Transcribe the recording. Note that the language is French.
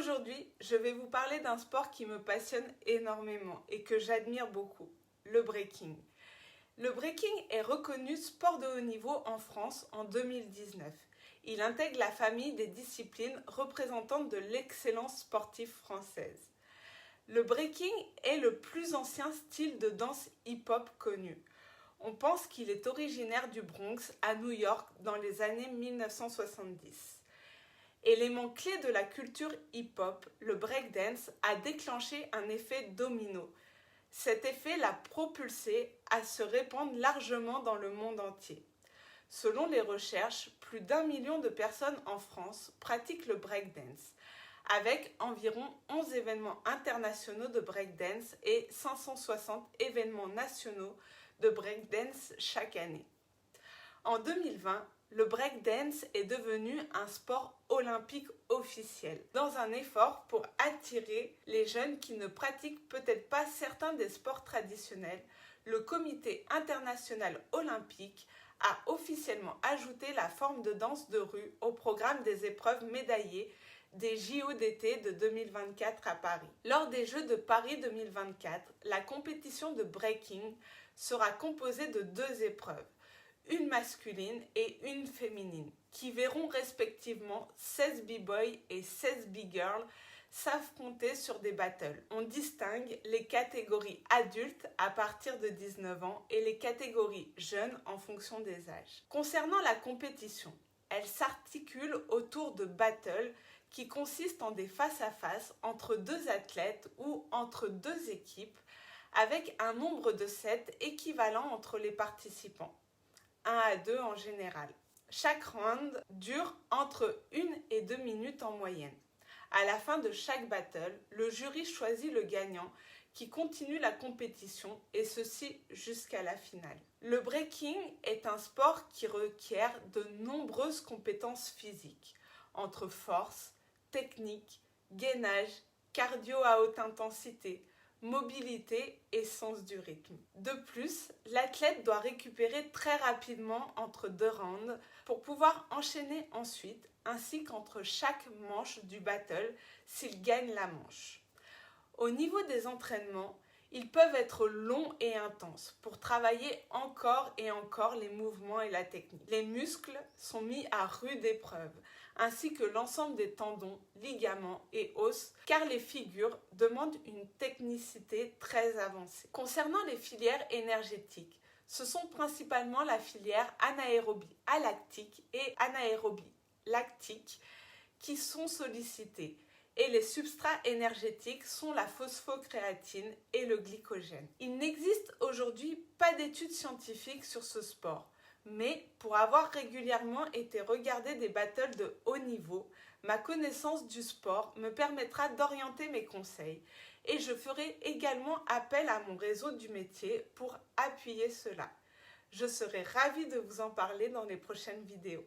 Aujourd'hui, je vais vous parler d'un sport qui me passionne énormément et que j'admire beaucoup, le breaking. Le breaking est reconnu sport de haut niveau en France en 2019. Il intègre la famille des disciplines représentantes de l'excellence sportive française. Le breaking est le plus ancien style de danse hip-hop connu. On pense qu'il est originaire du Bronx à New York dans les années 1970. Élément clé de la culture hip-hop, le breakdance a déclenché un effet domino. Cet effet l'a propulsé à se répandre largement dans le monde entier. Selon les recherches, plus d'1 million de personnes en France pratiquent le breakdance, avec environ 11 événements internationaux de breakdance et 560 événements nationaux de breakdance chaque année. En 2020, le breakdance est devenu un sport olympique officiel, dans un effort pour attirer les jeunes qui ne pratiquent peut-être pas certains des sports traditionnels. Le Comité international olympique a officiellement ajouté la forme de danse de rue au programme des épreuves médaillées des JO d'été de 2024 à Paris. Lors des Jeux de Paris 2024, la compétition de breaking sera composée de 2 épreuves, une masculine et une féminine, qui verront respectivement 16 b-boys et 16 b-girls s'affronter sur des battles. On distingue les catégories adultes à partir de 19 ans et les catégories jeunes en fonction des âges. Concernant la compétition, elle s'articule autour de battles qui consistent en des face-à-face entre 2 athlètes ou entre 2 équipes avec un nombre de sets équivalent entre les participants. 1 à 2 en général. Chaque round dure entre 1 et 2 minutes en moyenne. À la fin de chaque battle, le jury choisit le gagnant qui continue la compétition et ceci jusqu'à la finale. Le breaking est un sport qui requiert de nombreuses compétences physiques, entre force, technique, gainage, cardio à haute intensité, mobilité et sens du rythme. De plus, l'athlète doit récupérer très rapidement entre 2 rounds pour pouvoir enchaîner ensuite, ainsi qu'entre chaque manche du battle s'il gagne la manche. Au niveau des entraînements, ils peuvent être longs et intenses pour travailler encore et encore les mouvements et la technique. Les muscles sont mis à rude épreuve, ainsi que l'ensemble des tendons, ligaments et os, car les figures demandent une technicité très avancée. Concernant les filières énergétiques, ce sont principalement la filière anaérobie alactique et anaérobie lactique qui sont sollicitées. Et les substrats énergétiques sont la phosphocréatine et le glycogène. Il n'existe aujourd'hui pas d'études scientifiques sur ce sport, mais pour avoir régulièrement été regarder des battles de haut niveau, ma connaissance du sport me permettra d'orienter mes conseils et je ferai également appel à mon réseau du métier pour appuyer cela. Je serai ravie de vous en parler dans les prochaines vidéos.